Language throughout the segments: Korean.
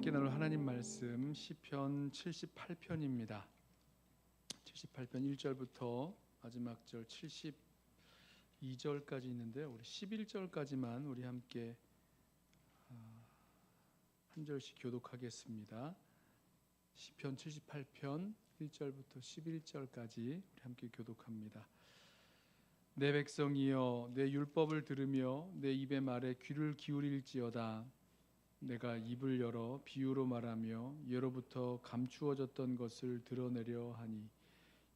함께 나눌 하나님 말씀 시편 78편입니다. 78편 1절부터 마지막 절 72절까지 있는데요. 우리 11절까지만 우리 함께 한 절씩 교독하겠습니다. 시편 78편 1절부터 11절까지 우리 함께 교독합니다. 내 백성이여 내 율법을 들으며 내 입의 말에 귀를 기울일지어다. 내가 입을 열어 비유로 말하며 예로부터 감추어졌던 것을 드러내려 하니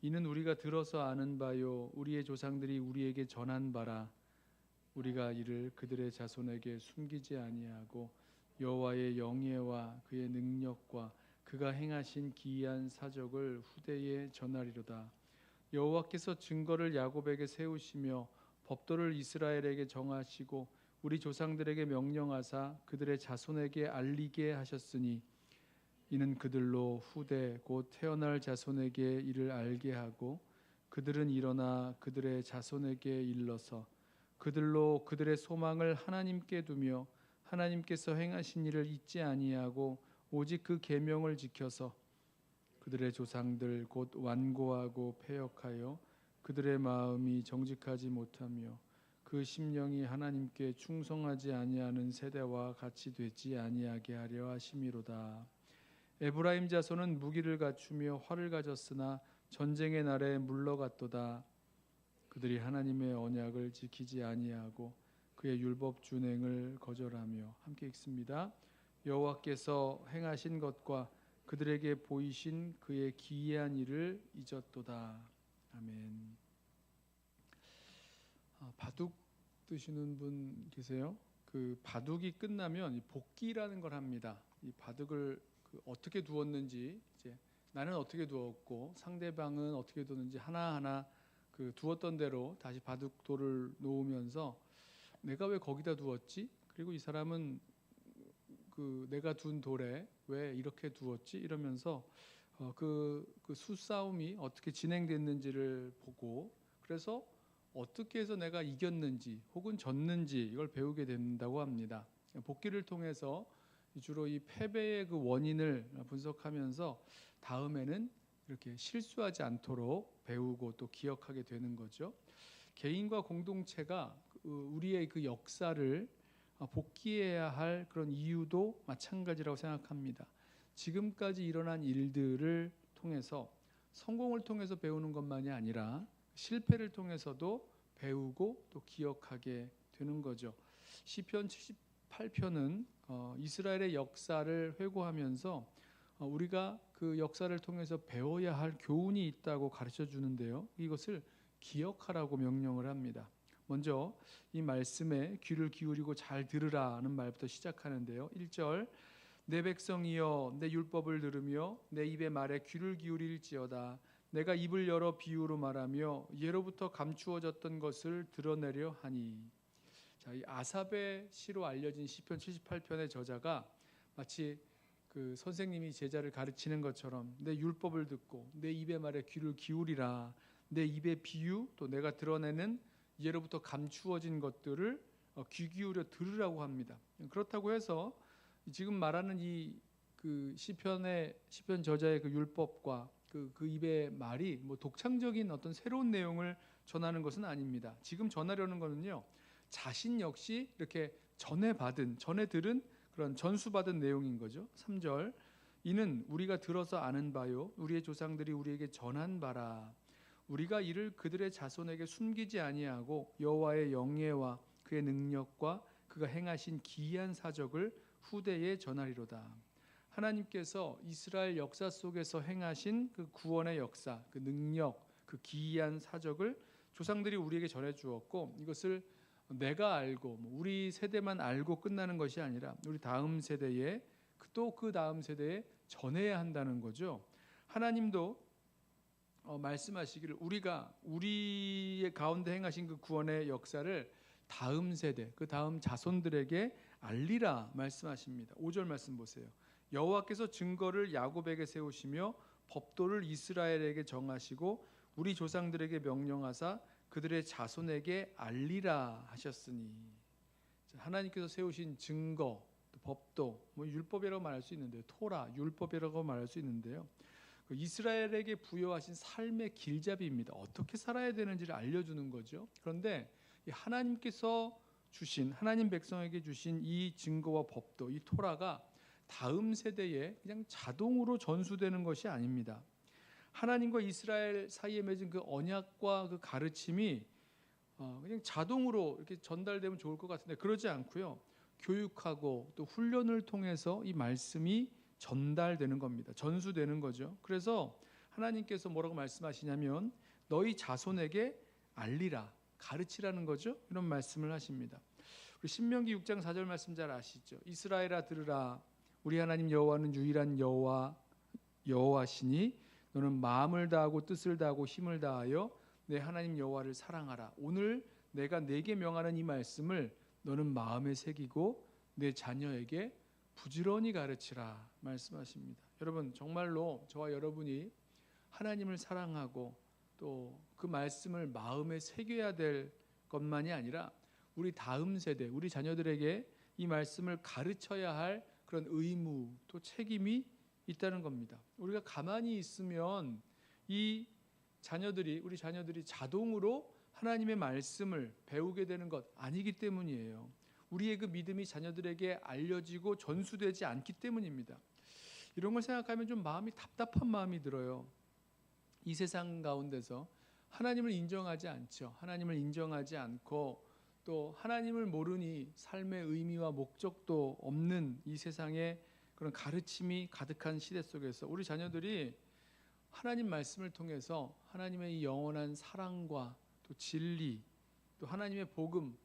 이는 우리가 들어서 아는 바요 우리의 조상들이 우리에게 전한 바라. 우리가 이를 그들의 자손에게 숨기지 아니하고 여호와의 영예와 그의 능력과 그가 행하신 기이한 사적을 후대에 전하리로다. 여호와께서 증거를 야곱에게 세우시며 법도를 이스라엘에게 정하시고 우리 조상들에게 명령하사 그들의 자손에게 알리게 하셨으니 이는 그들로 후대 곧 태어날 자손에게 이를 알게 하고 그들은 일어나 그들의 자손에게 일러서 그들로 그들의 소망을 하나님께 두며 하나님께서 행하신 일을 잊지 아니하고 오직 그 계명을 지켜서 그들의 조상들 곧 완고하고 패역하여 그들의 마음이 정직하지 못하며 그 심령이 하나님께 충성하지 아니하는 세대와 같이 되지 아니하게 하려 하심이로다. 에브라임 자손은 무기를 갖추며 활을 가졌으나 전쟁의 날에 물러갔도다. 그들이 하나님의 언약을 지키지 아니하고 그의 율법 준행을 거절하며. 함께 읽습니다. 여호와께서 행하신 것과 그들에게 보이신 그의 기이한 일을 잊었도다. 아멘. 바둑 드시는 분 계세요? 그 바둑이 끝나면 이 복기라는 걸 합니다. 이 바둑을 어떻게 두었는지, 이제 나는 어떻게 두었고 상대방은 어떻게 두었는지 하나하나 그 두었던 대로 다시 바둑돌을 놓으면서 내가 왜 거기다 두었지? 그리고 이 사람은 그 내가 둔 돌에 왜 이렇게 두었지? 이러면서 그 수싸움이 어떻게 진행됐는지를 보고, 그래서 어떻게 해서 내가 이겼는지 혹은 졌는지 이걸 배우게 된다고 합니다. 복기를 통해서 주로 이 패배의 그 원인을 분석하면서 다음에는 이렇게 실수하지 않도록 배우고 또 기억하게 되는 거죠. 개인과 공동체가 우리의 그 역사를 복기해야 할 그런 이유도 마찬가지라고 생각합니다. 지금까지 일어난 일들을 통해서 성공을 통해서 배우는 것만이 아니라 실패를 통해서도 배우고 또 기억하게 되는 거죠. 시편 78편은 이스라엘의 역사를 회고하면서 우리가 그 역사를 통해서 배워야 할 교훈이 있다고 가르쳐 주는데요. 이것을 기억하라고 명령을 합니다. 먼저 이 말씀에 귀를 기울이고 잘 들으라는 말부터 시작하는데요. 1절 내 백성이여 내 율법을 들으며 내 입의 말에 귀를 기울일지어다. 내가 입을 열어 비유로 말하며 예로부터 감추어졌던 것을 드러내려 하니. 자, 이 아삽의 시로 알려진 시편 78편의 저자가 마치 그 선생님이 제자를 가르치는 것처럼 내 율법을 듣고 내 입의 말에 귀를 기울이라. 내 입의 비유 또 내가 드러내는 예로부터 감추어진 것들을 귀 기울여 들으라고 합니다. 그렇다고 해서 지금 말하는 이 그 시편 저자의 그 율법과 그 입의 말이 뭐 독창적인 어떤 새로운 내용을 전하는 것은 아닙니다. 지금 전하려는 것은요, 자신 역시 이렇게 전에 들은 그런 전수받은 내용인 거죠. 3절 이는 우리가 들어서 아는 바요 우리의 조상들이 우리에게 전한 바라. 우리가 이를 그들의 자손에게 숨기지 아니하고 여호와의 영예와 그의 능력과 그가 행하신 기이한 사적을 후대에 전하리로다. 하나님께서 이스라엘 역사 속에서 행하신 그 구원의 역사, 그 능력, 그 기이한 사적을 조상들이 우리에게 전해 주었고, 이것을 내가 알고 우리 세대만 알고 끝나는 것이 아니라 우리 다음 세대에 또 그 다음 세대에 전해야 한다는 거죠. 하나님도 말씀하시기를 우리가 우리의 가운데 행하신 그 구원의 역사를 다음 세대, 그 다음 자손들에게 알리라 말씀하십니다. 5절 말씀 보세요. 여호와께서 증거를 야곱에게 세우시며 법도를 이스라엘에게 정하시고 우리 조상들에게 명령하사 그들의 자손에게 알리라 하셨으니. 하나님께서 세우신 증거, 그 법도 뭐 율법이라고 말할 수 있는데요. 토라, 율법이라고 말할 수 있는데요. 그 이스라엘에게 부여하신 삶의 길잡이입니다. 어떻게 살아야 되는지를 알려주는 거죠. 그런데 이 하나님께서 주신, 하나님 백성에게 주신 이 증거와 법도, 이 토라가 다음 세대에 그냥 자동으로 전수되는 것이 아닙니다. 하나님과 이스라엘 사이에 맺은 그 언약과 그 가르침이 그냥 자동으로 이렇게 전달되면 좋을 것 같은데 그러지 않고요. 교육하고 또 훈련을 통해서 이 말씀이 전달되는 겁니다. 전수되는 거죠. 그래서 하나님께서 뭐라고 말씀하시냐면 너희 자손에게 알리라, 가르치라는 거죠. 이런 말씀을 하십니다. 우리 신명기 6장 4절 말씀 잘 아시죠? 이스라엘아 들으라, 우리 하나님 여호와는 유일한 여호와시니 너는 마음을 다하고 뜻을 다하고 힘을 다하여 내 하나님 여호와를 사랑하라. 오늘 내가 네게 명하는 이 말씀을 너는 마음에 새기고 내 자녀에게 부지런히 가르치라 말씀하십니다. 여러분, 정말로 저와 여러분이 하나님을 사랑하고 또 그 말씀을 마음에 새겨야 될 것만이 아니라 우리 다음 세대, 우리 자녀들에게 이 말씀을 가르쳐야 할 그런 의무 또 책임이 있다는 겁니다. 우리가 가만히 있으면 이 우리 자녀들이 자동으로 하나님의 말씀을 배우게 되는 것 아니기 때문이에요. 우리의 그 믿음이 자녀들에게 알려지고 전수되지 않기 때문입니다. 이런 걸 생각하면 좀 마음이 답답한 마음이 들어요. 이 세상 가운데서 하나님을 인정하지 않죠. 하나님을 인정하지 않고 또 하나님을 모르니 삶의 의미와 목적도 없는 이 세상에 그런 가르침이 가득한 시대 속에서 우리 자녀들이 하나님 말씀을 통해서 하나님의 이 영원한 사랑과 또 진리 또 하나님의 복음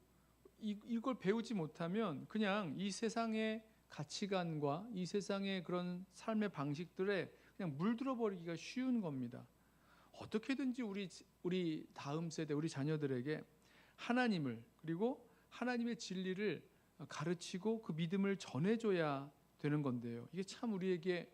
이걸 배우지 못하면 그냥 이 세상의 가치관과 이 세상의 그런 삶의 방식들에 그냥 물들어 버리기가 쉬운 겁니다. 어떻게든지 우리 다음 세대 우리 자녀들에게 하나님을 그리고 하나님의 진리를 가르치고 그 믿음을 전해줘야 되는 건데요. 이게 참 우리에게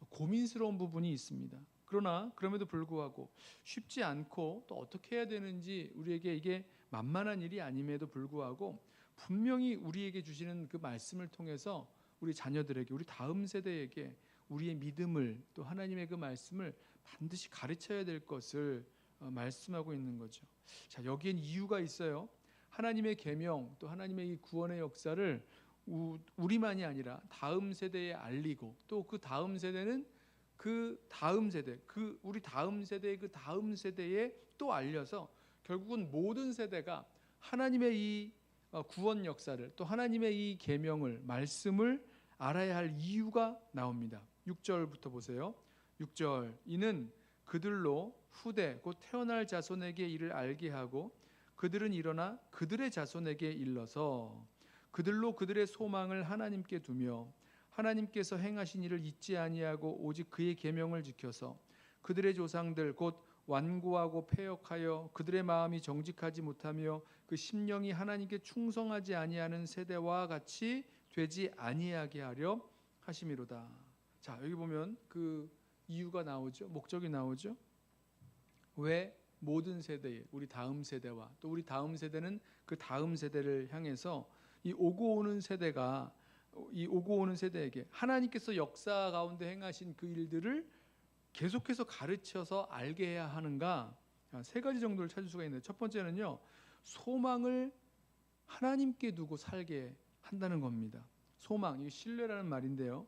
고민스러운 부분이 있습니다. 그러나 그럼에도 불구하고 쉽지 않고 또 어떻게 해야 되는지 우리에게 이게 만만한 일이 아님에도 불구하고 분명히 우리에게 주시는 그 말씀을 통해서 우리 자녀들에게 우리 다음 세대에게 우리의 믿음을 또 하나님의 그 말씀을 반드시 가르쳐야 될 것을 말씀하고 있는 거죠. 자, 여기엔 이유가 있어요. 하나님의 계명 또 하나님의 이 구원의 역사를 우리만이 아니라 다음 세대에 알리고 또 그 다음 세대는 그 다음 세대, 우리 다음 세대의 그 다음 세대에 또 알려서 결국은 모든 세대가 하나님의 이 구원 역사를 또 하나님의 이 계명을 말씀을 알아야 할 이유가 나옵니다. 6절부터 보세요. 6절 이는 그들로 후대 곧 태어날 자손에게 이를 알게 하고 그들은 일어나 그들의 자손에게 일러서 그들로 그들의 소망을 하나님께 두며 하나님께서 행하신 일을 잊지 아니하고 오직 그의 계명을 지켜서 그들의 조상들 곧 완고하고 패역하여 그들의 마음이 정직하지 못하며 그 심령이 하나님께 충성하지 아니하는 세대와 같이 되지 아니하게 하려 하심이로다. 자, 여기 보면 그 이유가 나오죠. 목적이 나오죠. 왜 모든 세대에 우리 다음 세대와 또 우리 다음 세대는 그 다음 세대를 향해서 이 오고 오는 세대에게 하나님께서 역사 가운데 행하신 그 일들을 계속해서 가르쳐서 알게 해야 하는가? 세 가지 정도를 찾을 수가 있는데 첫 번째는요. 소망을 하나님께 두고 살게 한다는 겁니다. 소망, 이게 신뢰라는 말인데요.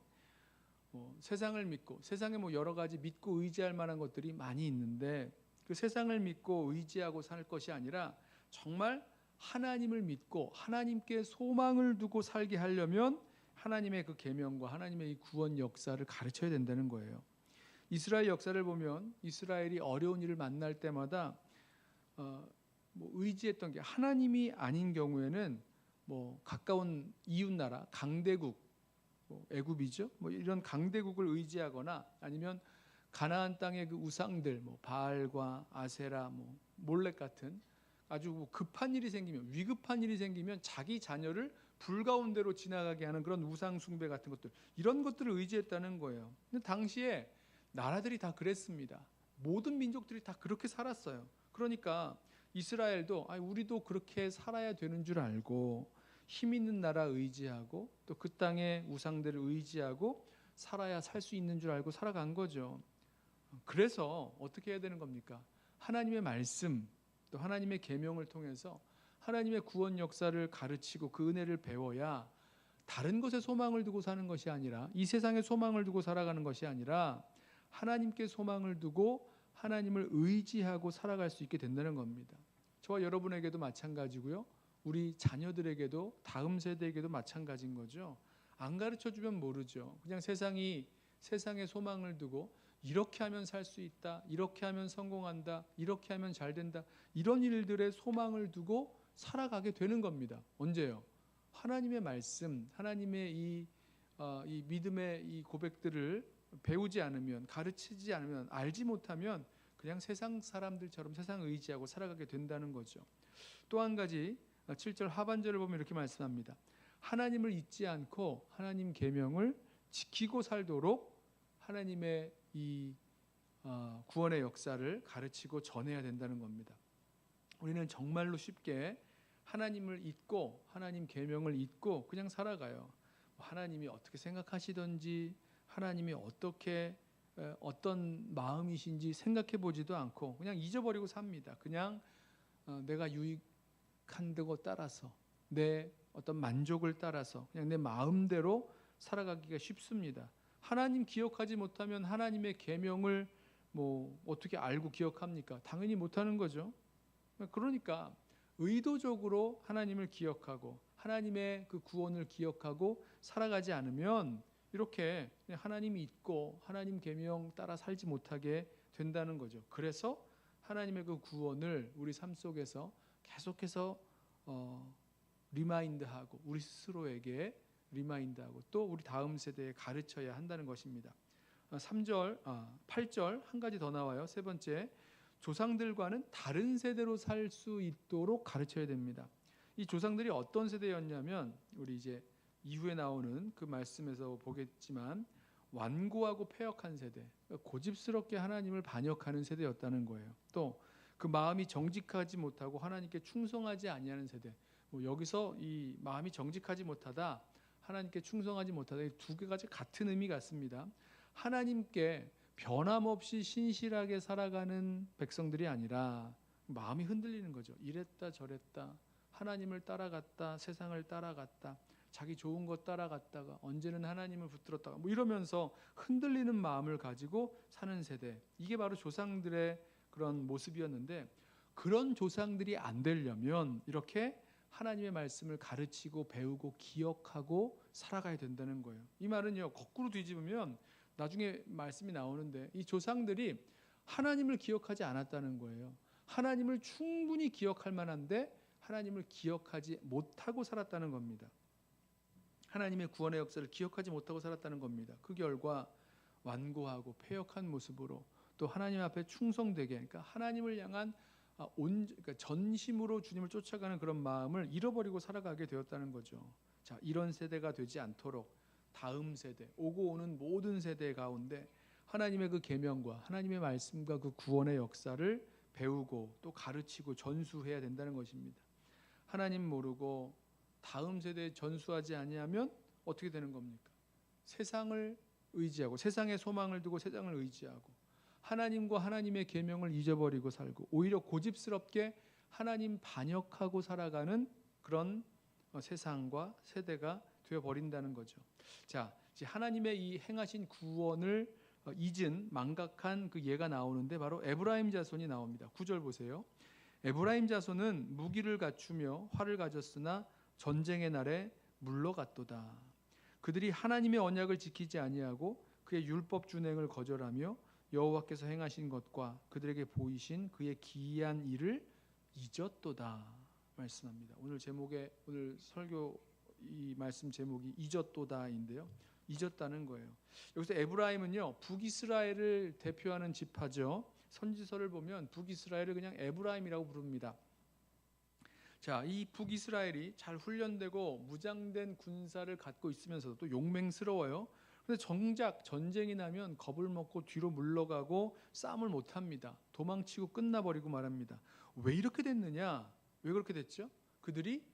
세상을 믿고 세상에 여러 가지 믿고 의지할 만한 것들이 많이 있는데 그 세상을 믿고 의지하고 살 것이 아니라 정말 하나님을 믿고 하나님께 소망을 두고 살게 하려면 하나님의 그 계명과 하나님의 이 구원 역사를 가르쳐야 된다는 거예요. 이스라엘 역사를 보면 이스라엘이 어려운 일을 만날 때마다 의지했던 게 하나님이 아닌 경우에는 가까운 이웃 나라 강대국 애굽이죠. 이런 강대국을 의지하거나 아니면 가나안 땅의 그 우상들 바알과 아세라 몰렉 같은 아주 급한 일이 생기면 위급한 일이 생기면 자기 자녀를 불 가운데로 지나가게 하는 그런 우상 숭배 같은 것들 이런 것들을 의지했다는 거예요. 근데 당시에 나라들이 다 그랬습니다. 모든 민족들이 다 그렇게 살았어요. 그러니까 이스라엘도 우리도 그렇게 살아야 되는 줄 알고 힘 있는 나라 의지하고 또 그 땅의 우상들을 의지하고 살아야 살 수 있는 줄 알고 살아간 거죠. 그래서 어떻게 해야 되는 겁니까? 하나님의 말씀 또 하나님의 계명을 통해서 하나님의 구원 역사를 가르치고 그 은혜를 배워야 다른 것에 소망을 두고 사는 것이 아니라, 이 세상에 소망을 두고 살아가는 것이 아니라 하나님께 소망을 두고 하나님을 의지하고 살아갈 수 있게 된다는 겁니다. 저와 여러분에게도 마찬가지고요, 우리 자녀들에게도 다음 세대에게도 마찬가지인 거죠. 안 가르쳐주면 모르죠. 그냥 세상에 소망을 두고 이렇게 하면 살 수 있다, 이렇게 하면 성공한다, 이렇게 하면 잘 된다, 이런 일들에 소망을 두고 살아가게 되는 겁니다. 언제요? 하나님의 말씀, 하나님의 이 믿음의 이 고백들을 배우지 않으면, 가르치지 않으면, 알지 못하면 그냥 세상 사람들처럼 세상 의지하고 살아가게 된다는 거죠. 또 한 가지 7절 하반절을 보면 이렇게 말씀합니다. 하나님을 잊지 않고 하나님 계명을 지키고 살도록 하나님의 이 구원의 역사를 가르치고 전해야 된다는 겁니다. 우리는 정말로 쉽게 하나님을 잊고 하나님 계명을 잊고 그냥 살아가요. 하나님이 어떻게 생각하시던지, 하나님이 어떤 마음이신지 생각해 보지도 않고 그냥 잊어버리고 삽니다. 그냥 내가 유익한 거 따라서, 내 어떤 만족을 따라서 그냥 내 마음대로 살아가기가 쉽습니다. 하나님 기억하지 못하면 하나님의 계명을 어떻게 알고 기억합니까? 당연히 못하는 거죠. 그러니까 의도적으로 하나님을 기억하고 하나님의 그 구원을 기억하고 살아가지 않으면 이렇게 하나님이 있고 하나님 계명 따라 살지 못하게 된다는 거죠. 그래서 하나님의 그 구원을 우리 삶 속에서 계속해서 리마인드하고 우리 스스로에게 리마인드하고 또 우리 다음 세대에 가르쳐야 한다는 것입니다. 8절 한 가지 더 나와요. 세 번째, 조상들과는 다른 세대로 살 수 있도록 가르쳐야 됩니다. 이 조상들이 어떤 세대였냐면, 우리 이제 이후에 나오는 그 말씀에서 보겠지만 완고하고 패역한 세대, 고집스럽게 하나님을 반역하는 세대였다는 거예요. 또 그 마음이 정직하지 못하고 하나님께 충성하지 아니하는 세대. 여기서 이 마음이 정직하지 못하다, 하나님께 충성하지 못하다, 이 두 개가 같은 의미 같습니다. 하나님께 변함없이 신실하게 살아가는 백성들이 아니라 마음이 흔들리는 거죠. 이랬다 저랬다, 하나님을 따라갔다 세상을 따라갔다, 자기 좋은 것 따라갔다가 언제는 하나님을 붙들었다가 이러면서 흔들리는 마음을 가지고 사는 세대, 이게 바로 조상들의 그런 모습이었는데, 그런 조상들이 안 되려면 이렇게 하나님의 말씀을 가르치고 배우고 기억하고 살아가야 된다는 거예요. 이 말은요, 거꾸로 뒤집으면 나중에 말씀이 나오는데 이 조상들이 하나님을 기억하지 않았다는 거예요. 하나님을 충분히 기억할 만한데 하나님을 기억하지 못하고 살았다는 겁니다. 하나님의 구원의 역사를 기억하지 못하고 살았다는 겁니다. 그 결과 완고하고 패역한 모습으로 또 하나님 앞에 충성되게, 그러니까 하나님을 향한 그러니까 전심으로 주님을 쫓아가는 그런 마음을 잃어버리고 살아가게 되었다는 거죠. 자, 이런 세대가 되지 않도록 다음 세대, 오고 오는 모든 세대 가운데 하나님의 그 계명과 하나님의 말씀과 그 구원의 역사를 배우고 또 가르치고 전수해야 된다는 것입니다. 하나님 모르고 다음 세대에 전수하지 아니하면 어떻게 되는 겁니까? 세상을 의지하고 세상에 소망을 두고 세상을 의지하고 하나님과 하나님의 계명을 잊어버리고 살고 오히려 고집스럽게 하나님 반역하고 살아가는 그런 세상과 세대가 되어버린다는 거죠. 자, 이제 하나님의 이 행하신 구원을 잊은 망각한 그 예가 나오는데 바로 에브라임 자손이 나옵니다. 9절 보세요. 에브라임 자손은 무기를 갖추며 활을 가졌으나 전쟁의 날에 물러갔도다. 그들이 하나님의 언약을 지키지 아니하고 그의 율법 준행을 거절하며 여호와께서 행하신 것과 그들에게 보이신 그의 기이한 일을 잊었도다 말씀합니다. 오늘 설교 이 말씀 제목이 잊었도다인데요. 잊었다는 거예요. 여기서 에브라임은요, 북이스라엘을 대표하는 지파죠. 선지서를 보면 북이스라엘을 그냥 에브라임이라고 부릅니다. 자, 이 북이스라엘이 잘 훈련되고 무장된 군사를 갖고 있으면서도 또 용맹스러워요. 그런데 정작 전쟁이 나면 겁을 먹고 뒤로 물러가고 싸움을 못합니다. 도망치고 끝나버리고 말합니다. 왜 이렇게 됐느냐? 왜 그렇게 됐죠? 그들이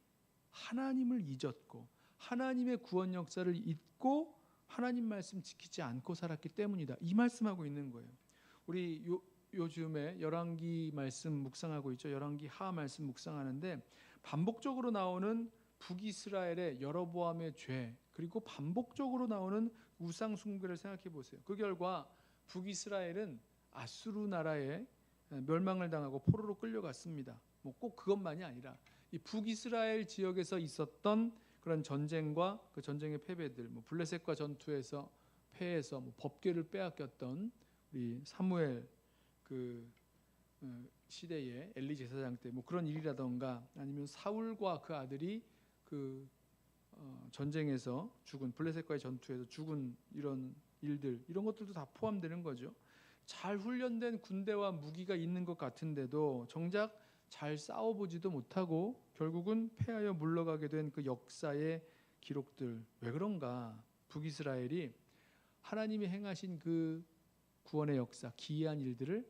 하나님을 잊었고 하나님의 구원 역사를 잊고 하나님 말씀 지키지 않고 살았기 때문이다. 이 말씀하고 있는 거예요. 우리 요즘에 열왕기 말씀 묵상하고 있죠. 열왕기 하 말씀 묵상하는데 반복적으로 나오는 북이스라엘의 여로보암의 죄, 그리고 반복적으로 나오는 우상 숭배를 생각해 보세요. 그 결과 북이스라엘은 아수르 나라에 멸망을 당하고 포로로 끌려갔습니다. 뭐 꼭 그것만이 아니라 이 북이스라엘 지역에서 있었던 그런 전쟁과 그 전쟁의 패배들, 뭐 블레셋과 전투에서 패해서 뭐 법궤를 빼앗겼던 우리 사무엘 그 시대의 엘리 제사장 때 뭐 그런 일이라던가, 아니면 사울과 그 아들이 그 전쟁에서 죽은, 블레셋과의 전투에서 죽은 이런 일들, 이런 것들도 다 포함되는 거죠. 잘 훈련된 군대와 무기가 있는 것 같은데도 정작 잘 싸워보지도 못하고 결국은 패하여 물러가게 된 그 역사의 기록들, 왜 그런가? 북이스라엘이 하나님이 행하신 그 구원의 역사, 기이한 일들을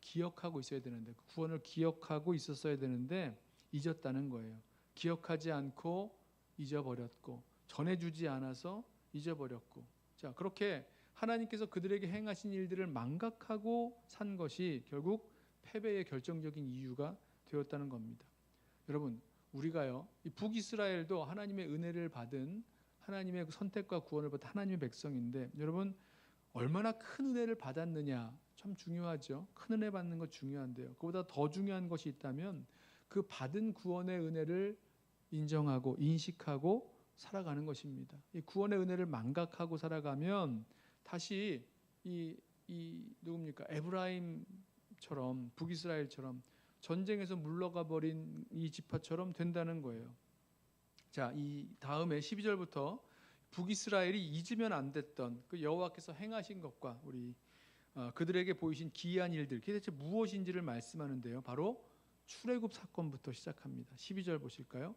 기억하고 있어야 되는데, 그 구원을 기억하고 있었어야 되는데 잊었다는 거예요. 기억하지 않고 잊어버렸고, 전해주지 않아서 잊어버렸고, 자, 그렇게 하나님께서 그들에게 행하신 일들을 망각하고 산 것이 결국 패배의 결정적인 이유가 되었다는 겁니다. 여러분, 우리가요, 이 북이스라엘도 하나님의 은혜를 받은, 하나님의 선택과 구원을 받은 하나님의 백성인데, 여러분 얼마나 큰 은혜를 받았느냐 참 중요하죠. 큰 은혜 받는 것 중요한데요, 그보다 더 중요한 것이 있다면 그 받은 구원의 은혜를 인정하고 인식하고 살아가는 것입니다. 이 구원의 은혜를 망각하고 살아가면 다시 이 누굽니까? 에브라임처럼, 북이스라엘처럼 전쟁에서 물러가 버린 이 지파처럼 된다는 거예요. 자, 이 다음에 12절부터 북이스라엘이 잊으면 안 됐던 그 여호와께서 행하신 것과 우리 그들에게 보이신 기이한 일들, 그게 대체 무엇인지를 말씀하는데요, 바로 출애굽 사건부터 시작합니다. 12절 보실까요?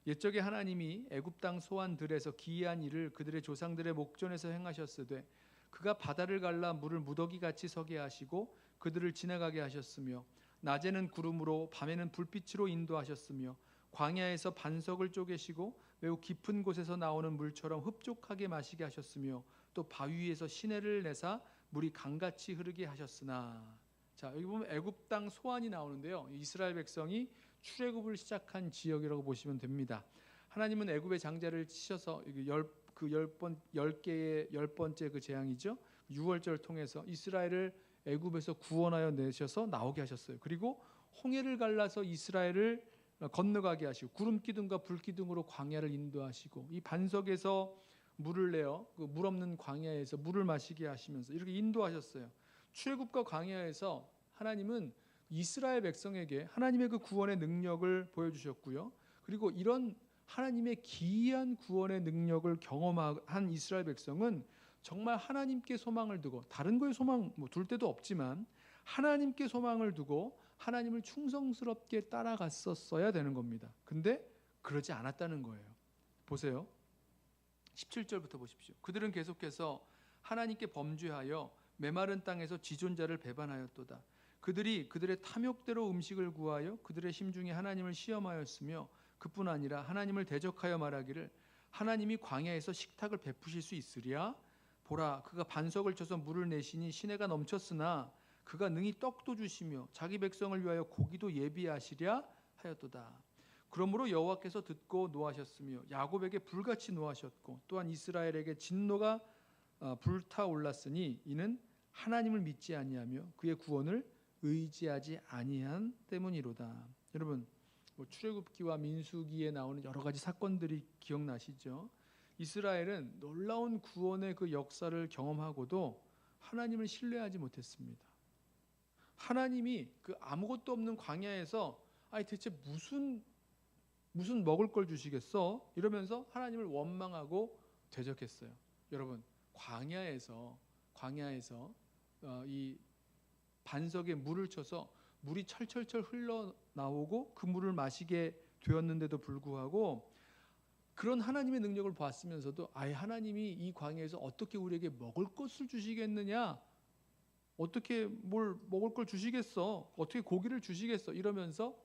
옛적에 하나님이 애굽 땅 소환들에서 기이한 일을 그들의 조상들의 목전에서 행하셨으되 그가 바다를 갈라 물을 무더기같이 서게 하시고 그들을 지나가게 하셨으며 낮에는 구름으로 밤에는 불빛으로 인도하셨으며 광야에서 반석을 쪼개시고 매우 깊은 곳에서 나오는 물처럼 흡족하게 마시게 하셨으며 또 바위 위에서 시내를 내사 물이 강같이 흐르게 하셨으나. 자, 여기 보면 애굽 땅 소환이 나오는데요, 이스라엘 백성이 출애굽을 시작한 지역이라고 보시면 됩니다. 하나님은 애굽의 장자를 치셔서 열 번째 그 재앙이죠, 유월절을 통해서 이스라엘을 애굽에서 구원하여 내셔서 나오게 하셨어요. 그리고 홍해를 갈라서 이스라엘을 건너가게 하시고 구름 기둥과 불 기둥으로 광야를 인도하시고 이 반석에서 물을 내어 그 물 없는 광야에서 물을 마시게 하시면서 이렇게 인도하셨어요. 출애굽과 광야에서 하나님은 이스라엘 백성에게 하나님의 그 구원의 능력을 보여주셨고요. 그리고 이런 하나님의 기이한 구원의 능력을 경험한 이스라엘 백성은 정말 하나님께 소망을 두고, 다른 거에 소망 둘 데도 없지만 하나님께 소망을 두고 하나님을 충성스럽게 따라갔었어야 되는 겁니다. 근데 그러지 않았다는 거예요. 보세요, 17절부터 보십시오. 그들은 계속해서 하나님께 범죄하여 메마른 땅에서 지존자를 배반하였도다. 그들이 그들의 탐욕대로 음식을 구하여 그들의 심중에 하나님을 시험하였으며 그뿐 아니라 하나님을 대적하여 말하기를 하나님이 광야에서 식탁을 베푸실 수 있으랴? 보라, 그가 반석을 쳐서 물을 내시니 시내가 넘쳤으나 그가 능히 떡도 주시며 자기 백성을 위하여 고기도 예비하시랴 하였도다. 그러므로 여호와께서 듣고 노하셨으며 야곱에게 불같이 노하셨고 또한 이스라엘에게 진노가 불타올랐으니 이는 하나님을 믿지 아니하며 그의 구원을 의지하지 아니한 때문이로다. 여러분, 출애굽기와 민수기에 나오는 여러 가지 사건들이 기억나시죠? 이스라엘은 놀라운 구원의 그 역사를 경험하고도 하나님을 신뢰하지 못했습니다. 하나님이 그 아무것도 없는 광야에서 대체 무슨 먹을 걸 주시겠어? 이러면서 하나님을 원망하고 대적했어요. 여러분, 광야에서 이 반석에 물을 쳐서 물이 철철철 흘러나오고 그 물을 마시게 되었는데도 불구하고 그런 하나님의 능력을 봤으면서도 하나님이 이 광야에서 어떻게 우리에게 먹을 것을 주시겠느냐, 어떻게 뭘 먹을 걸 주시겠어, 어떻게 고기를 주시겠어, 이러면서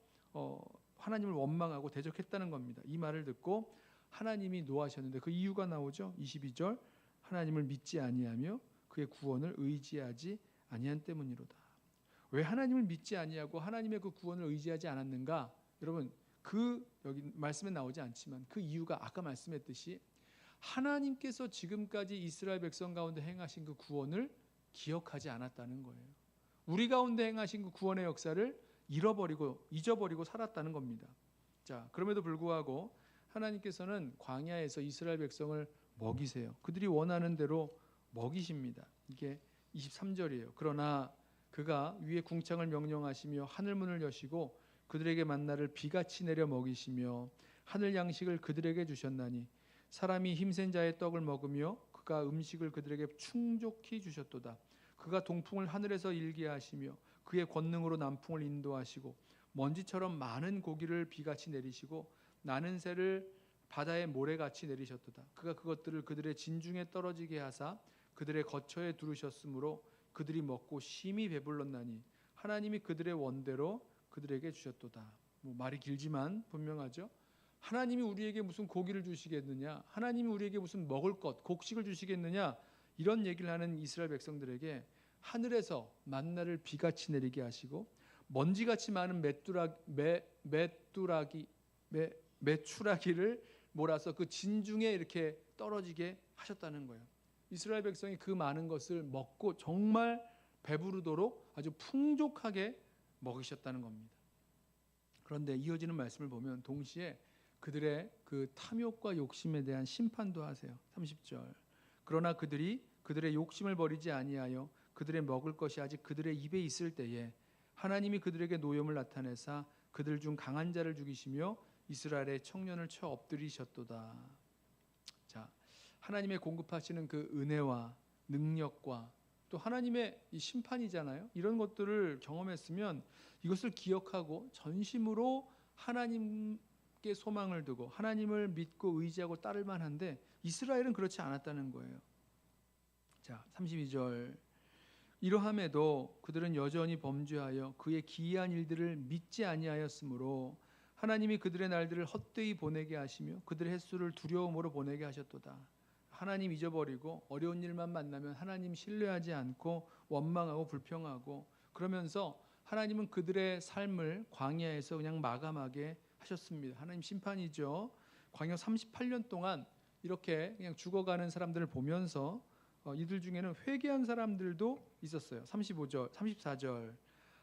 하나님을 원망하고 대적했다는 겁니다. 이 말을 듣고 하나님이 노하셨는데 그 이유가 나오죠. 22절 하나님을 믿지 아니하며 그의 구원을 의지하지 아니한 때문이로다. 왜 하나님을 믿지 아니하고 하나님의 그 구원을 의지하지 않았는가? 여러분 여기 말씀에 나오지 않지만 그 이유가 아까 말씀했듯이 하나님께서 지금까지 이스라엘 백성 가운데 행하신 그 구원을 기억하지 않았다는 거예요. 우리 가운데 행하신 그 구원의 역사를 잊어버리고 살았다는 겁니다. 자, 그럼에도 불구하고 하나님께서는 광야에서 이스라엘 백성을 먹이세요. 그들이 원하는 대로 먹이십니다. 이게 23절이에요. 그러나 그가 위에 궁창을 명령하시며 하늘 문을 여시고 그들에게 만나를 비같이 내려 먹이시며 하늘 양식을 그들에게 주셨나니 사람이 힘센 자의 떡을 먹으며 그가 음식을 그들에게 충족히 주셨도다. 그가 동풍을 하늘에서 일게 하시며 그의 권능으로 남풍을 인도하시고 먼지처럼 많은 고기를 비같이 내리시고 나는 새를 바다의 모래같이 내리셨도다. 그가 그것들을 그들의 진중에 떨어지게 하사 그들의 거처에 두르셨으므로 그들이 먹고 심히 배불렀나니 하나님이 그들의 원대로 그들에게 주셨도다. 말이 길지만 분명하죠. 하나님이 우리에게 무슨 고기를 주시겠느냐, 하나님이 우리에게 무슨 먹을 것, 곡식을 주시겠느냐, 이런 얘기를 하는 이스라엘 백성들에게 하늘에서 만나를 비같이 내리게 하시고 먼지같이 많은 메추라기를 몰아서 그 진중에 이렇게 떨어지게 하셨다는 거예요. 이스라엘 백성이 그 많은 것을 먹고 정말 배부르도록 아주 풍족하게 먹이셨다는 겁니다. 그런데 이어지는 말씀을 보면 동시에 그들의 그 탐욕과 욕심에 대한 심판도 하세요. 30절. 그러나 그들이 그들의 욕심을 버리지 아니하여 그들의 먹을 것이 아직 그들의 입에 있을 때에 하나님이 그들에게 노염을 나타내사 그들 중 강한 자를 죽이시며 이스라엘의 청년을 쳐 엎드리셨도다. 자, 하나님의 공급하시는 그 은혜와 능력과 또 하나님의 이 심판이잖아요. 이런 것들을 경험했으면 이것을 기억하고 전심으로 하나님께 소망을 두고 하나님을 믿고 의지하고 따를 만한데 이스라엘은 그렇지 않았다는 거예요. 자, 32절. 이러함에도 그들은 여전히 범죄하여 그의 기이한 일들을 믿지 아니하였으므로 하나님이 그들의 날들을 헛되이 보내게 하시며 그들의 횟수를 두려움으로 보내게 하셨도다. 하나님 잊어버리고 어려운 일만 만나면 하나님 신뢰하지 않고 원망하고 불평하고 그러면서 하나님은 그들의 삶을 광야에서 그냥 마감하게 하셨습니다. 하나님 심판이죠. 광야 38년 동안 이렇게 그냥 죽어가는 사람들을 보면서 이들 중에는 회개한 사람들도 있었어요. 35절, 34절.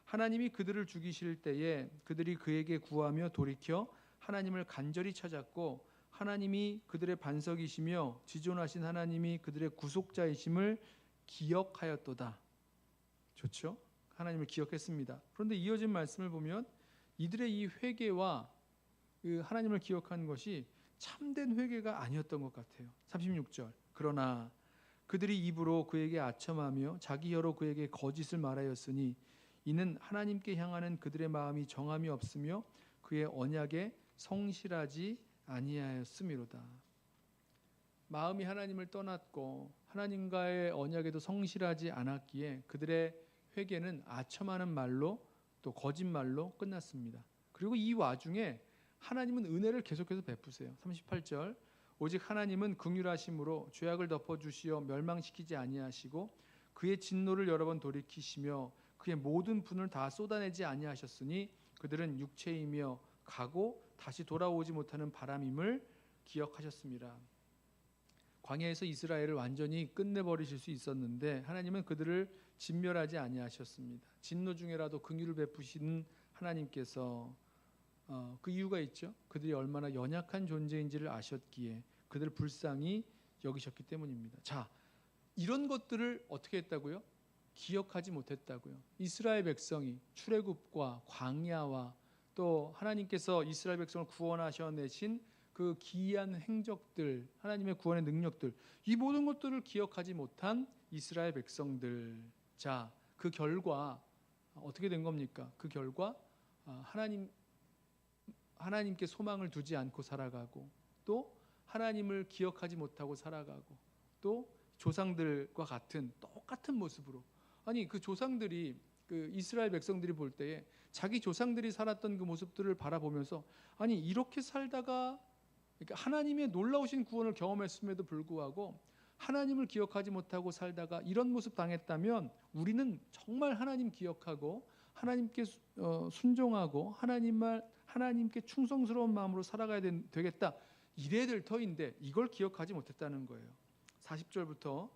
하나님이 그들을 죽이실 때에 그들이 그에게 구하며 돌이켜 하나님을 간절히 찾았고 하나님이 그들의 반석이시며 지존하신 하나님이 그들의 구속자이심을 기억하였도다. 좋죠? 하나님을 기억했습니다. 그런데 이어진 말씀을 보면 이들의 이 회개와 그 하나님을 기억한 것이 참된 회개가 아니었던 것 같아요. 36절. 그러나 그들이 입으로 그에게 아첨하며 자기 혀로 그에게 거짓을 말하였으니 이는 하나님께 향하는 그들의 마음이 정함이 없으며 그의 언약에 성실하지 아니하였음이로다. 마음이 하나님을 떠났고 하나님과의 언약에도 성실하지 않았기에 그들의 회개는 아첨하는 말로 또 거짓말로 끝났습니다. 그리고 이 와중에 하나님은 은혜를 계속해서 베푸세요. 38절. 오직 하나님은 긍휼하심으로 죄악을 덮어주시어 멸망시키지 아니하시고 그의 진노를 여러 번 돌이키시며 그의 모든 분을 다 쏟아내지 아니하셨으니 그들은 육체이며 가고 다시 돌아오지 못하는 바람임을 기억하셨습니다. 광야에서 이스라엘을 완전히 끝내버리실 수 있었는데 하나님은 그들을 진멸하지 아니하셨습니다. 진노 중에라도 긍휼을 베푸시는 하나님께서 그 이유가 있죠. 그들이 얼마나 연약한 존재인지를 아셨기에 그들을 불쌍히 여기셨기 때문입니다. 자, 이런 것들을 어떻게 했다고요? 기억하지 못했다고요. 이스라엘 백성이 출애굽과 광야와 또 하나님께서 이스라엘 백성을 구원하셔내신 그 기이한 행적들, 하나님의 구원의 능력들, 이 모든 것들을 기억하지 못한 이스라엘 백성들. 자, 그 결과 어떻게 된 겁니까? 그 결과 하나님께 소망을 두지 않고 살아가고 또 하나님을 기억하지 못하고 살아가고 또 조상들과 같은 똑같은 모습으로, 아니 그 조상들이 그 이스라엘 백성들이 볼 때에 자기 조상들이 살았던 그 모습들을 바라보면서 아니 이렇게 살다가 그러니까 하나님의 놀라우신 구원을 경험했음에도 불구하고 하나님을 기억하지 못하고 살다가 이런 모습 당했다면 우리는 정말 하나님 기억하고 하나님께 순종하고 하나님께 충성스러운 마음으로 살아가야 되겠다. 이래야 될 터인데 이걸 기억하지 못했다는 거예요. 40절부터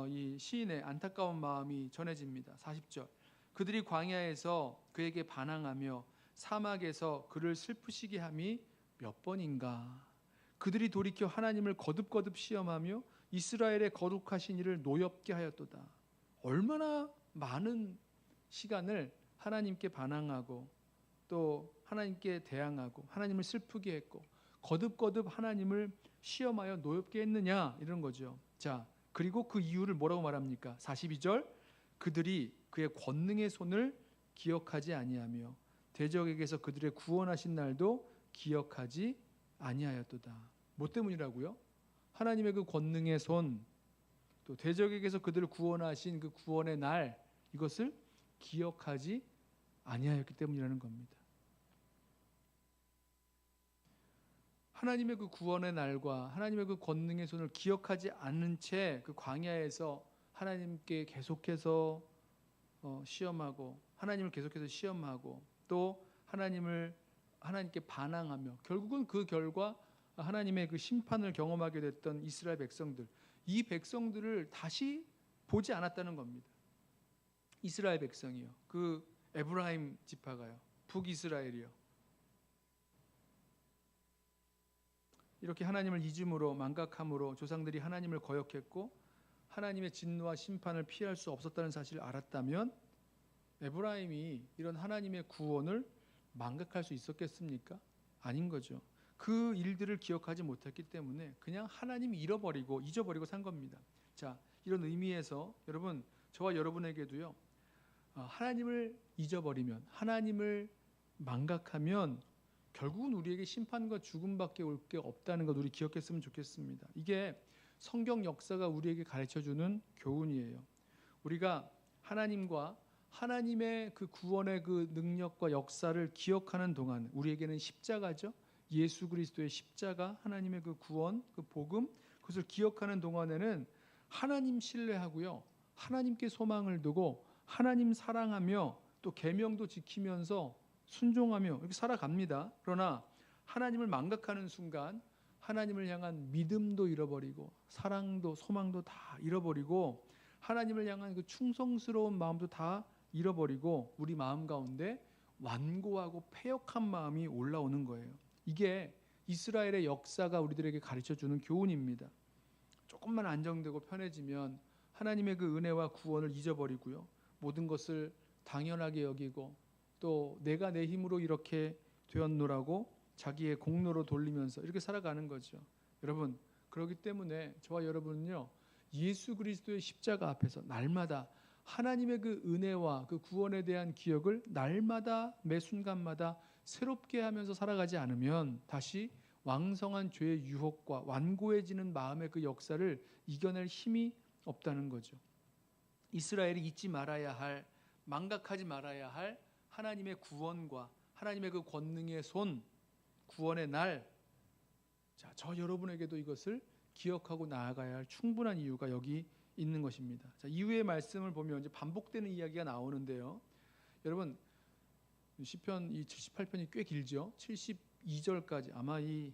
이 시인의 안타까운 마음이 전해집니다. 40절. 그들이 광야에서 그에게 반항하며 사막에서 그를 슬프시게 함이 몇 번인가. 그들이 돌이켜 하나님을 거듭거듭 시험하며 이스라엘의 거룩하신 이를 노엽게 하였도다. 얼마나 많은 시간을 하나님께 반항하고 또 하나님께 대항하고 하나님을 슬프게 했고 거듭거듭 하나님을 시험하여 노엽게 했느냐 이런 거죠. 자, 그리고 그 이유를 뭐라고 말합니까? 42절. 그들이 그의 권능의 손을 기억하지 아니하며 대적에게서 그들의 구원하신 날도 기억하지 아니하였도다. 뭐 때문이라고요? 하나님의 그 권능의 손, 또 대적에게서 그들을 구원하신 그 구원의 날, 이것을 기억하지 아니하였기 때문이라는 겁니다. 하나님의 그 구원의 날과 하나님의 그 권능의 손을 기억하지 않은 채 그 광야에서 하나님께 계속해서 시험하고 하나님을 계속해서 시험하고 또 하나님께 반항하며 결국은 그 결과 하나님의 그 심판을 경험하게 됐던 이스라엘 백성들, 이 백성들을 다시 보지 않았다는 겁니다. 이스라엘 백성이요, 그 에브라임 지파가요, 북이스라엘이요, 이렇게 하나님을 잊음으로 망각함으로 조상들이 하나님을 거역했고 하나님의 진노와 심판을 피할 수 없었다는 사실을 알았다면 에브라임이 이런 하나님의 구원을 망각할 수 있었겠습니까? 아닌 거죠. 그 일들을 기억하지 못했기 때문에 그냥 하나님 잊어버리고 산 겁니다. 자, 이런 의미에서 여러분, 저와 여러분에게도요, 하나님을 잊어버리면, 하나님을 망각하면 결국은 우리에게 심판과 죽음밖에 올 게 없다는 것 우리 기억했으면 좋겠습니다. 이게 성경 역사가 우리에게 가르쳐주는 교훈이에요. 우리가 하나님과 하나님의 그 구원의 그 능력과 역사를 기억하는 동안 우리에게는 십자가죠. 예수 그리스도의 십자가, 하나님의 그 구원, 그 복음, 그것을 기억하는 동안에는 하나님 신뢰하고요, 하나님께 소망을 두고 하나님 사랑하며 또 계명도 지키면서 순종하며 이렇게 살아갑니다. 그러나 하나님을 망각하는 순간 하나님을 향한 믿음도 잃어버리고 사랑도 소망도 다 잃어버리고 하나님을 향한 그 충성스러운 마음도 다 잃어버리고 우리 마음 가운데 완고하고 패역한 마음이 올라오는 거예요. 이게 이스라엘의 역사가 우리들에게 가르쳐주는 교훈입니다. 조금만 안정되고 편해지면 하나님의 그 은혜와 구원을 잊어버리고요, 모든 것을 당연하게 여기고 또 내가 내 힘으로 이렇게 되었노라고 자기의 공로로 돌리면서 이렇게 살아가는 거죠. 여러분, 그렇기 때문에 저와 여러분은요, 예수 그리스도의 십자가 앞에서 날마다 하나님의 그 은혜와 그 구원에 대한 기억을 날마다 매 순간마다 새롭게 하면서 살아가지 않으면 다시 왕성한 죄의 유혹과 완고해지는 마음의 그 역사를 이겨낼 힘이 없다는 거죠. 이스라엘이 잊지 말아야 할, 망각하지 말아야 할 하나님의 구원과 하나님의 그 권능의 손, 구원의 날, 자, 저 여러분에게도 이것을 기억하고 나아가야 할 충분한 이유가 여기 있는 것입니다. 자, 이후의 말씀을 보면 이제 반복되는 이야기가 나오는데요. 여러분, 시편 이 78편이 꽤 길죠. 72절까지 아마 이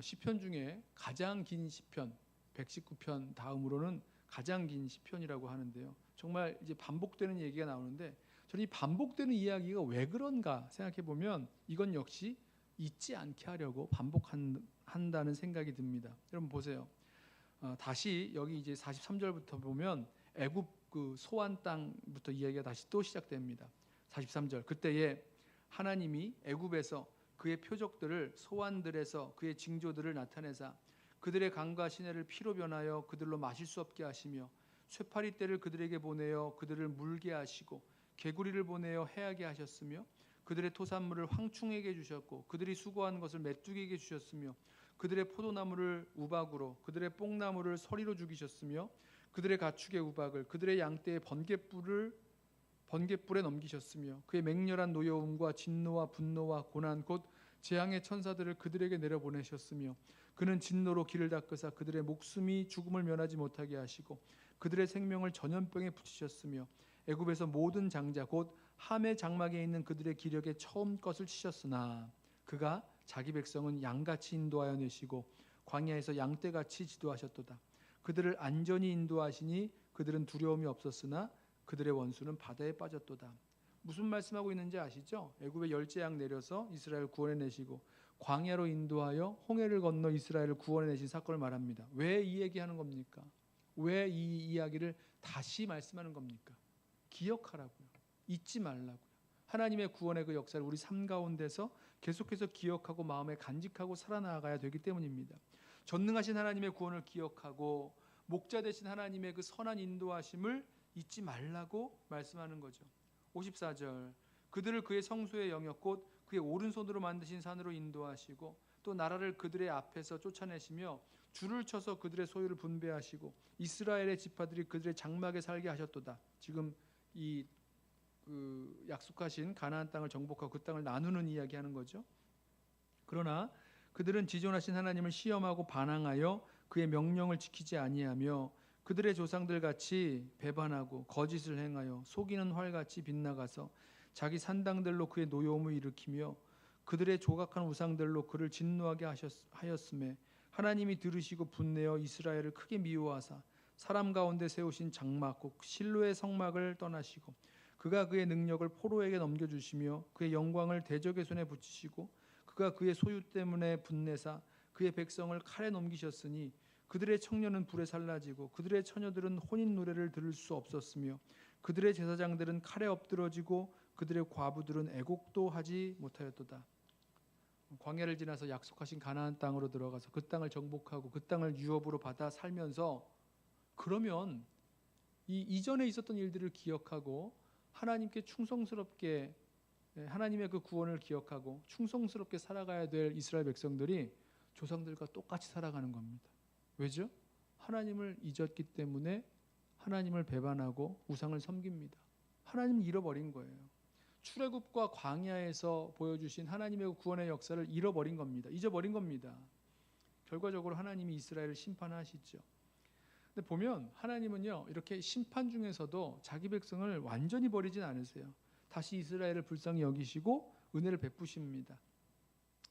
시편 중에 가장 긴 시편, 119편 다음으로는 가장 긴 시편이라고 하는데요. 정말 이제 반복되는 얘기가 나오는데 저는 이 반복되는 이야기가 왜 그런가 생각해 보면 이건 역시 잊지 않게 하려고 반복한다는 생각이 듭니다. 여러분 보세요. 다시 여기 이제 43절부터 보면 애굽 그 소환 땅부터 이야기가 다시 또 시작됩니다. 43절. 그때에 하나님이 애굽에서 그의 표적들을 소환들에서 그의 징조들을 나타내사 그들의 강과 시내를 피로 변하여 그들로 마실 수 없게 하시며 쇠파리 떼를 그들에게 보내어 그들을 물게 하시고 개구리를 보내어 해하게 하셨으며 그들의 토산물을 황충에게 주셨고 그들이 수고한 것을 메뚜기에게 주셨으며 그들의 포도나무를 우박으로 그들의 뽕나무를 서리로 죽이셨으며 그들의 가축의 우박을 그들의 양떼의 번갯불을 번갯불에 넘기셨으며 그의 맹렬한 노여움과 진노와 분노와 고난 곧 재앙의 천사들을 그들에게 내려보내셨으며 그는 진노로 길을 닦으사 그들의 목숨이 죽음을 면하지 못하게 하시고 그들의 생명을 전염병에 붙이셨으며 애굽에서 모든 장자 곧 함의 장막에 있는 그들의 기력에 처음 것을 치셨으나 그가 자기 백성은 양같이 인도하여 내시고 광야에서 양떼같이 지도하셨도다. 그들을 안전히 인도하시니 그들은 두려움이 없었으나 그들의 원수는 바다에 빠졌도다. 무슨 말씀하고 있는지 아시죠? 애굽에 열재앙 내려서 이스라엘 구원해내시고 광야로 인도하여 홍해를 건너 이스라엘을 구원해내신 사건을 말합니다. 왜 이 얘기하는 겁니까? 왜 이 이야기를 다시 말씀하는 겁니까? 기억하라고요. 잊지 말라고요. 하나님의 구원의 그 역사를 우리 삶 가운데서 계속해서 기억하고 마음에 간직하고 살아나가야 되기 때문입니다. 전능하신 하나님의 구원을 기억하고 목자 되신 하나님의 그 선한 인도하심을 잊지 말라고 말씀하는 거죠. 54절 그들을 그의 성소의 영역 곧 그의 오른손으로 만드신 산으로 인도하시고 또 나라를 그들의 앞에서 쫓아내시며 줄을 쳐서 그들의 소유를 분배하시고 이스라엘의 지파들이 그들의 장막에 살게 하셨도다. 지금 이 약속하신 가나안 땅을 정복하고 그 땅을 나누는 이야기하는 거죠. 그러나 그들은 지존하신 하나님을 시험하고 반항하여 그의 명령을 지키지 아니하며 그들의 조상들 같이 배반하고 거짓을 행하여 속이는 활같이 빗나가서 자기 산당들로 그의 노여움을 일으키며 그들의 조각한 우상들로 그를 진노하게 하였음에 하나님이 들으시고 분내어 이스라엘을 크게 미워하사 사람 가운데 세우신 장막 곧 실로의 성막을 떠나시고 그가 그의 능력을 포로에게 넘겨주시며 그의 영광을 대적의 손에 붙이시고 그가 그의 소유 때문에 분내사 그의 백성을 칼에 넘기셨으니 그들의 청년은 불에 살라지고 그들의 처녀들은 혼인 노래를 들을 수 없었으며 그들의 제사장들은 칼에 엎드러지고 그들의 과부들은 애곡도 하지 못하였도다. 광야를 지나서 약속하신 가나안 땅으로 들어가서 그 땅을 정복하고 그 땅을 유업으로 받아 살면서 그러면 이 이전에 있었던 일들을 기억하고 하나님께 충성스럽게 하나님의 그 구원을 기억하고 충성스럽게 살아가야 될 이스라엘 백성들이 조상들과 똑같이 살아가는 겁니다. 왜죠? 하나님을 잊었기 때문에 하나님을 배반하고 우상을 섬깁니다. 하나님을 잃어버린 거예요. 출애굽과 광야에서 보여주신 하나님의 구원의 역사를 잃어버린 겁니다. 잊어버린 겁니다. 결과적으로 하나님이 이스라엘을 심판하시죠. 근데 보면 하나님은요 이렇게 심판 중에서도 자기 백성을 완전히 버리진 않으세요. 다시 이스라엘을 불쌍히 여기시고 은혜를 베푸십니다.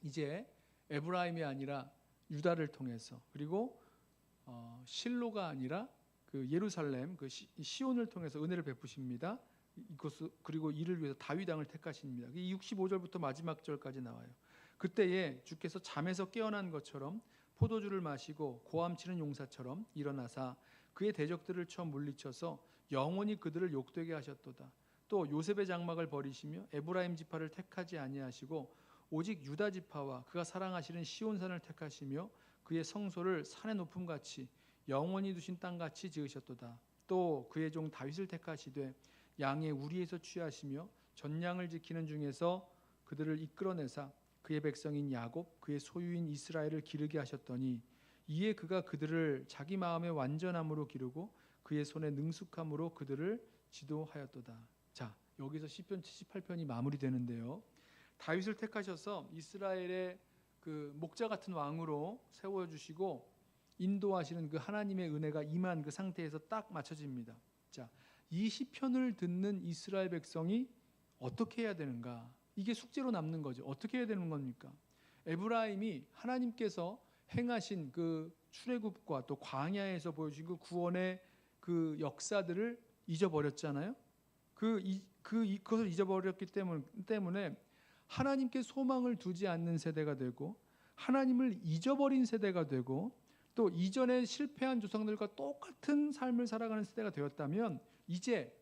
이제 에브라임이 아니라 유다를 통해서 그리고 실로가 아니라 그 예루살렘 그 시온을 통해서 은혜를 베푸십니다. 그리고 이를 위해서 다윗 왕을 택하십니다. 65절부터 마지막 절까지 나와요. 그때에 주께서 잠에서 깨어난 것처럼 포도주를 마시고 고함치는 용사처럼 일어나사 그의 대적들을 쳐 물리쳐서 영원히 그들을 욕되게 하셨도다. 또 요셉의 장막을 버리시며 에브라임 지파를 택하지 아니하시고 오직 유다 지파와 그가 사랑하시는 시온산을 택하시며 그의 성소를 산의 높음같이 영원히 두신 땅같이 지으셨도다. 또 그의 종 다윗을 택하시되 양의 우리에서 취하시며 전양을 지키는 중에서 그들을 이끌어내사 그의 백성인 야곱 그의 소유인 이스라엘을 기르게 하셨더니 이에 그가 그들을 자기 마음의 완전함으로 기르고 그의 손의 능숙함으로 그들을 지도하였도다. 자, 여기서 시편 78편이 마무리되는데요. 다윗을 택하셔서 이스라엘의 그 목자 같은 왕으로 세워주시고 인도하시는 그 하나님의 은혜가 임한 그 상태에서 딱 맞춰집니다. 자, 이 시편을 듣는 이스라엘 백성이 어떻게 해야 되는가? 이게 숙제로 남는 거죠. 어떻게 해야 되는 겁니까? 에브라임이 하나님께서 행하신 그 출애굽과 또 광야에서 보여주신 그 구원의 그 역사들을 잊어버렸잖아요. 그것을 잊어버렸기 때문에 하나님께 소망을 두지 않는 세대가 되고 하나님을 잊어버린 세대가 되고 또 이전에 실패한 조상들과 똑같은 삶을 살아가는 세대가 되었다면 이제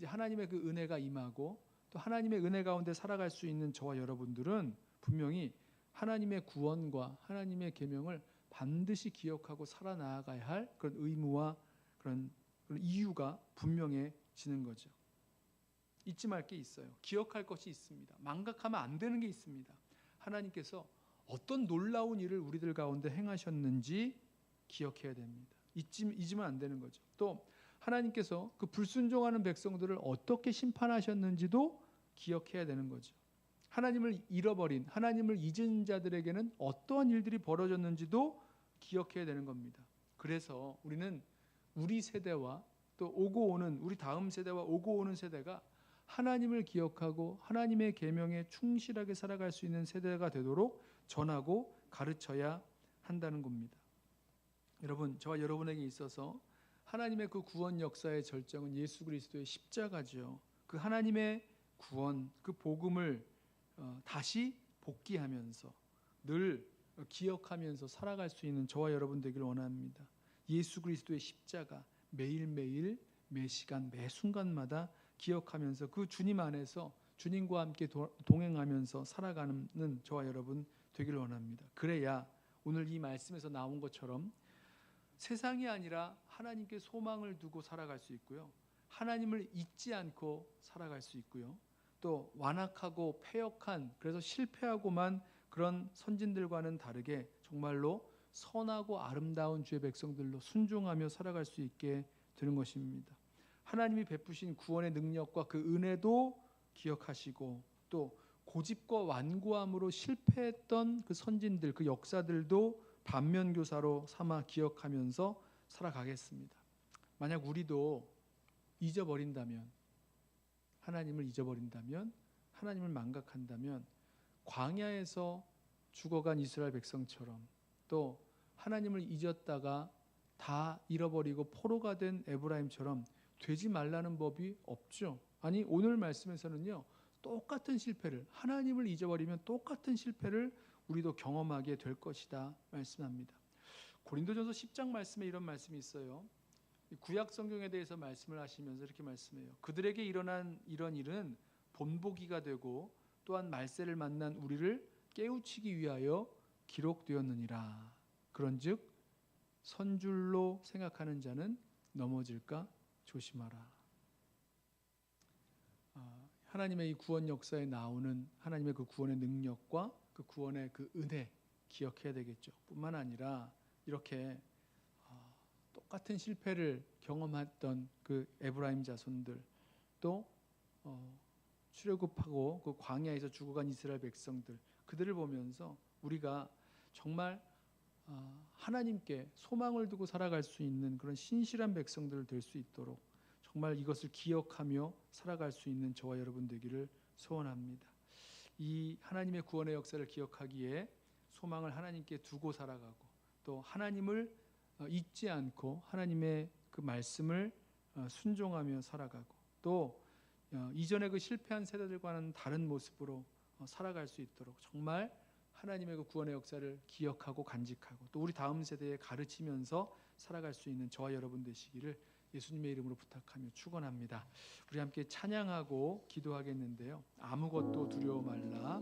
하나님의 그 은혜가 임하고 또 하나님의 은혜 가운데 살아갈 수 있는 저와 여러분들은 분명히 하나님의 구원과 하나님의 계명을 반드시 기억하고 살아나가야 할 그런 의무와 그런 이유가 분명해지는 거죠. 잊지 말 게 있어요. 기억할 것이 있습니다. 망각하면 안 되는 게 있습니다. 하나님께서 어떤 놀라운 일을 우리들 가운데 행하셨는지 기억해야 됩니다. 잊으면 안 되는 거죠. 또 하나님께서 그 불순종하는 백성들을 어떻게 심판하셨는지도 기억해야 되는 거죠. 하나님을 잃어버린, 하나님을 잊은 자들에게는 어떠한 일들이 벌어졌는지도 기억해야 되는 겁니다. 그래서 우리는 우리 세대와 또 오고 오는 우리 다음 세대와 오고 오는 세대가 하나님을 기억하고 하나님의 계명에 충실하게 살아갈 수 있는 세대가 되도록 전하고 가르쳐야 한다는 겁니다. 여러분, 저와 여러분에게 있어서 하나님의 그 구원 역사의 절정은 예수 그리스도의 십자가죠. 그 하나님의 구원, 그 복음을 다시 복귀하면서 늘 기억하면서 살아갈 수 있는 저와 여러분 되기를 원합니다. 예수 그리스도의 십자가 매일매일 매 시간 매 순간마다 기억하면서 그 주님 안에서 주님과 함께 동행하면서 살아가는 저와 여러분 되기를 원합니다. 그래야 오늘 이 말씀에서 나온 것처럼 세상이 아니라 하나님께 소망을 두고 살아갈 수 있고요. 하나님을 잊지 않고 살아갈 수 있고요. 또 완악하고 패역한, 그래서 실패하고만 그런 선진들과는 다르게 정말로 선하고 아름다운 주의 백성들로 순종하며 살아갈 수 있게 되는 것입니다. 하나님이 베푸신 구원의 능력과 그 은혜도 기억하시고 또 고집과 완고함으로 실패했던 그 선진들, 그 역사들도 반면교사로 삼아 기억하면서 살아가겠습니다. 만약 우리도 잊어버린다면, 하나님을 잊어버린다면, 하나님을 망각한다면 광야에서 죽어간 이스라엘 백성처럼 또 하나님을 잊었다가 다 잃어버리고 포로가 된 에브라임처럼 되지 말라는 법이 없죠. 아니, 오늘 말씀에서는요, 똑같은 실패를, 하나님을 잊어버리면 똑같은 실패를 우리도 경험하게 될 것이다 말씀합니다. 고린도전서 10장 말씀에 이런 말씀이 있어요. 구약 성경에 대해서 말씀을 하시면서 이렇게 말씀해요. 그들에게 일어난 이런 일은 본보기가 되고 또한 말세를 만난 우리를 깨우치기 위하여 기록되었느니라. 그런즉 선줄로 생각하는 자는 넘어질까 조심하라. 하나님의 이 구원 역사에 나오는 하나님의 그 구원의 능력과 그 구원의 그 은혜 기억해야 되겠죠. 뿐만 아니라 이렇게 똑같은 실패를 경험했던 그 에브라임 자손들, 또 출애굽하고 그 광야에서 죽어간 이스라엘 백성들, 그들을 보면서 우리가 정말 하나님께 소망을 두고 살아갈 수 있는 그런 신실한 백성들 될 수 있도록 정말 이것을 기억하며 살아갈 수 있는 저와 여러분 되기를 소원합니다. 이 하나님의 구원의 역사를 기억하기에 소망을 하나님께 두고 살아가고 또 하나님을 잊지 않고 하나님의 그 말씀을 순종하며 살아가고 또 이전의 그 실패한 세대들과는 다른 모습으로 살아갈 수 있도록 정말 하나님의 그 구원의 역사를 기억하고 간직하고 또 우리 다음 세대에 가르치면서 살아갈 수 있는 저와 여러분 되시기를 예수님의 이름으로 부탁하며 축원합니다. 우리 함께 찬양하고 기도하겠는데요. 아무것도 두려워 말라.